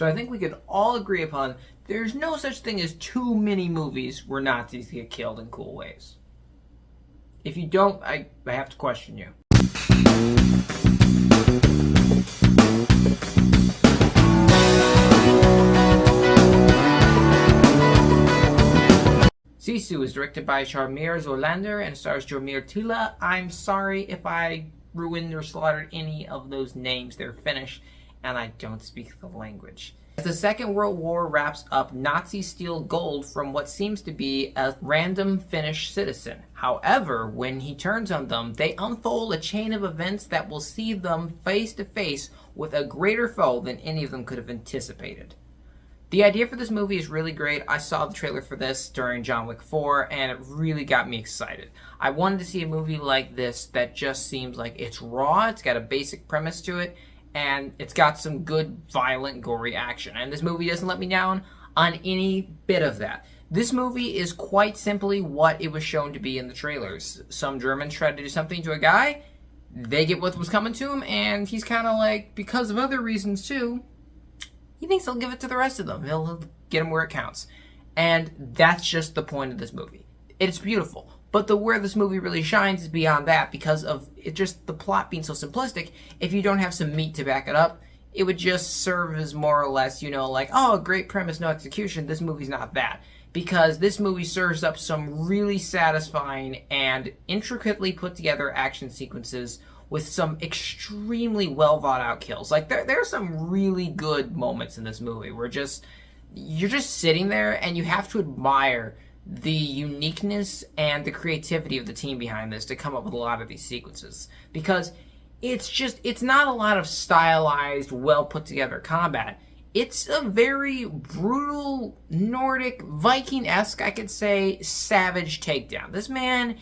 So I think we could all agree upon there's no such thing as too many movies where Nazis get killed in cool ways. If you don't, I have to question you. Sisu is directed by Jaromir Zolander and stars Jaromir Tila. I'm sorry if I ruined or slaughtered any of those names. They're Finnish, and I don't speak the language. As the Second World War wraps up, Nazis steal gold from what seems to be a random Finnish citizen. However, when he turns on them, they unfold a chain of events that will see them face to face with a greater foe than any of them could have anticipated. The idea for this movie is really great. I saw the trailer for this during John Wick 4, and it really got me excited. I wanted to see a movie like this that just seems like it's raw, it's got a basic premise to it, and it's got some good, violent, gory action. And this movie doesn't let me down on any bit of that. This movie is quite simply what it was shown to be in the trailers. Some Germans tried to do something to a guy, they get what was coming to him, and he's kind of like, because of other reasons too, he thinks he'll give it to the rest of them. He'll get them where it counts. And that's just the point of this movie. It's beautiful. But where this movie really shines is beyond that, because of it just the plot being so simplistic. If you don't have some meat to back it up, it would just serve as more or less, like, oh, great premise, no execution. This movie's not that. Because this movie serves up some really satisfying and intricately put together action sequences with some extremely well thought out kills. Like there are some really good moments in this movie where you're just sitting there and you have to admire the uniqueness and the creativity of the team behind this to come up with a lot of these sequences. Because it's not a lot of stylized, well put together combat. It's a very brutal, Nordic, Viking-esque, I could say, savage takedown. This man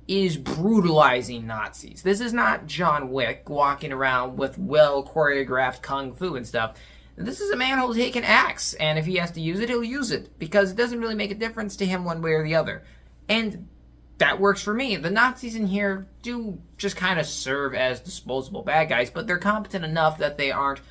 is brutalizing Nazis. This is not John Wick walking around with well-choreographed kung fu and stuff. This is a man who'll take an axe, and if he has to use it, he'll use it, because it doesn't really make a difference to him one way or the other. And that works for me. The Nazis in here do just kind of serve as disposable bad guys, but they're competent enough that they aren't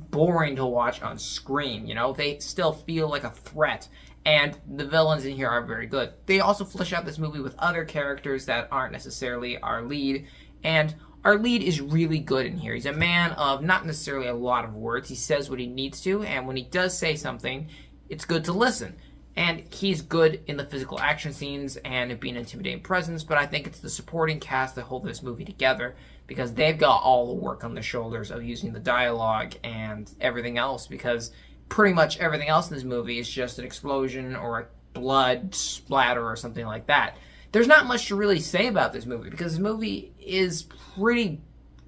boring to watch on screen, They still feel like a threat. And the villains in here are very good. They also flesh out this movie with other characters that aren't necessarily our lead. And our lead is really good in here. He's a man of not necessarily a lot of words. He says what he needs to. And when he does say something, it's good to listen. And he's good in the physical action scenes and being an intimidating presence. But I think it's the supporting cast that hold this movie together, because they've got all the work on the shoulders of using the dialogue and everything else, because pretty much everything else in this movie is just an explosion or a blood splatter or something like that. There's not much to really say about this movie, because this movie is pretty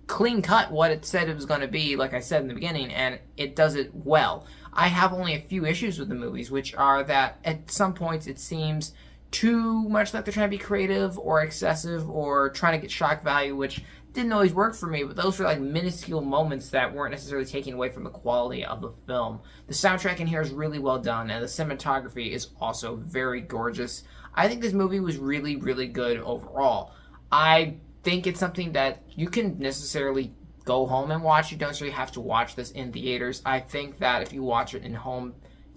clean cut what it said it was going to be, like I said in the beginning, and it does it well. I have only a few issues with the movies, which are that at some points it seems too much like they're trying to be creative or excessive or trying to get shock value, which didn't always work for me, but those were like minuscule moments that weren't necessarily taking away from the quality of the film. The soundtrack in here is really well done, and the cinematography is also very gorgeous. I think this movie was really, really good overall. I think it's something that you can necessarily go home and watch. You don't necessarily have to watch this in theaters. I think that if you watch it in home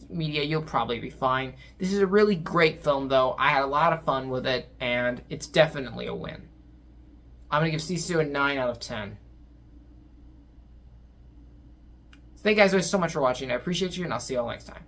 media, you'll probably be fine. This is a really great film, though. I had a lot of fun with it, and it's definitely a win. I'm going to give Sisu a 9 out of 10. So thank you guys so much for watching. I appreciate you, and I'll see you all next time.